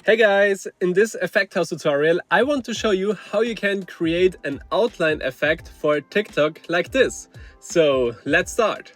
Hey guys, in this Effect House tutorial I want to show you how you can create an outline effect for TikTok like this. So let's start.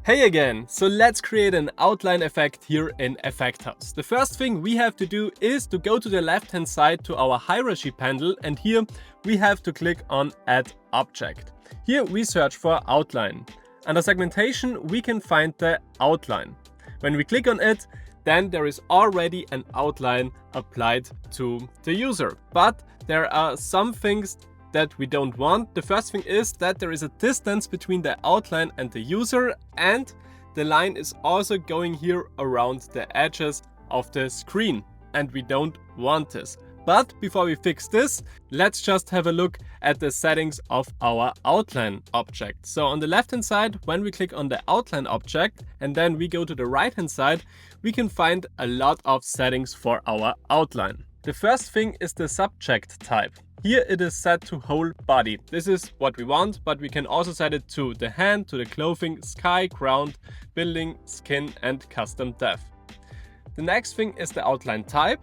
Hey again, so let's create an outline effect here in Effect House. The first thing we have to do is to go to the left hand side to our hierarchy panel, and here we have to click on Add Object. Here we search for outline. Under segmentation we can find the outline. When we click on it, then there is already an outline applied to the user. But there are some things that we don't want. The first thing is that there is a distance between the outline and the user, and the line is also going here around the edges of the screen, and we don't want this. But before we fix this, let's just have a look at the settings of our outline object. So on the left hand side, when we click on the outline object and then we go to the right hand side, we can find a lot of settings for our outline. The first thing is the subject type. Here it is set to whole body. This is what we want, but we can also set it to the hand, to the clothing, sky, ground, building, skin and custom depth. The next thing is the outline type.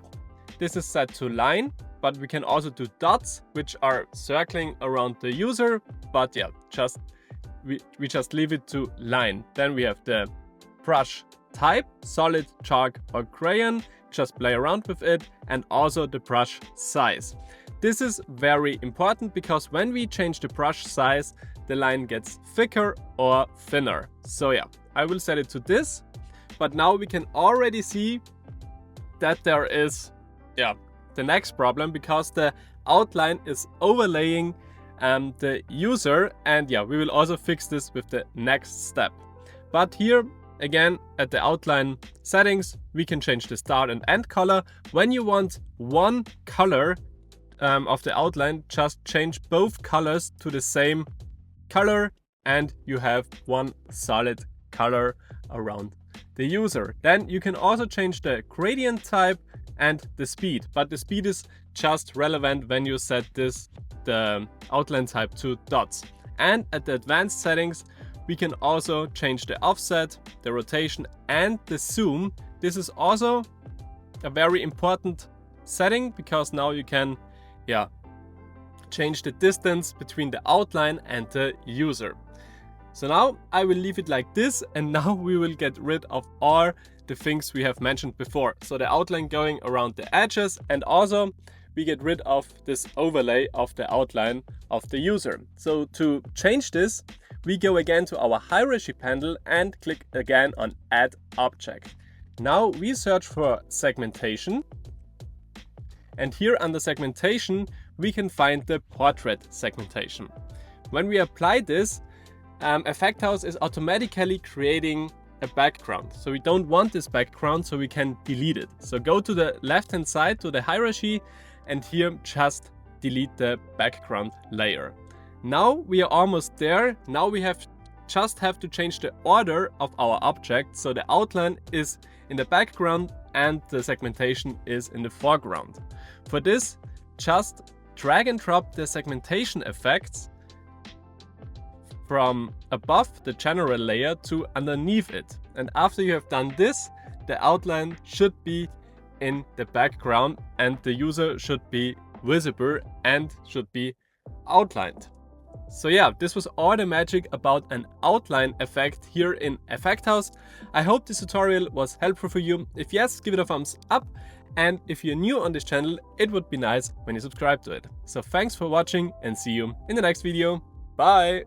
This is set to line, but we can also do dots, which are circling around the user, but yeah, we just leave it to line. Then we have the brush type, solid, chalk or crayon, just play around with it, and also the brush size. This is very important because when we change the brush size, the line gets thicker or thinner. So yeah, I will set it to this, but now we can already see that there is the next problem, because the outline is overlaying the user, and yeah, we will also fix this with the next step. But here again at the outline settings, we can change the start and end color. When you want one color of the outline, just change both colors to the same color and you have one solid color around the user. Then you can also change the gradient type and the speed, but the speed is just relevant when you set the outline type to dots. And at the advanced settings, we can also change the offset, the rotation and the zoom. This is also a very important setting because now you can change the distance between the outline and the user. So now I will leave it like this, and now we will get rid of all the things we have mentioned before. So the outline going around the edges, and also we get rid of this overlay of the outline of the user. So to change this, we go again to our hierarchy panel and click again on Add Object. Now we search for segmentation, and here under segmentation we can find the portrait segmentation. When we apply this, Effect House is automatically creating a background. So we don't want this background, so we can delete it. So go to the left hand side to the hierarchy, and here just delete the background layer. Now we are almost there. Now we just have to change the order of our object. So the outline is in the background and the segmentation is in the foreground. For this, just drag and drop the segmentation effects from above the general layer to underneath it. And after you have done this, the outline should be in the background and the user should be visible and should be outlined. So yeah, this was all the magic about an outline effect here in Effect House. I hope this tutorial was helpful for you. If yes, give it a thumbs up. And if you're new on this channel, it would be nice when you subscribe to it. So thanks for watching and see you in the next video. Bye!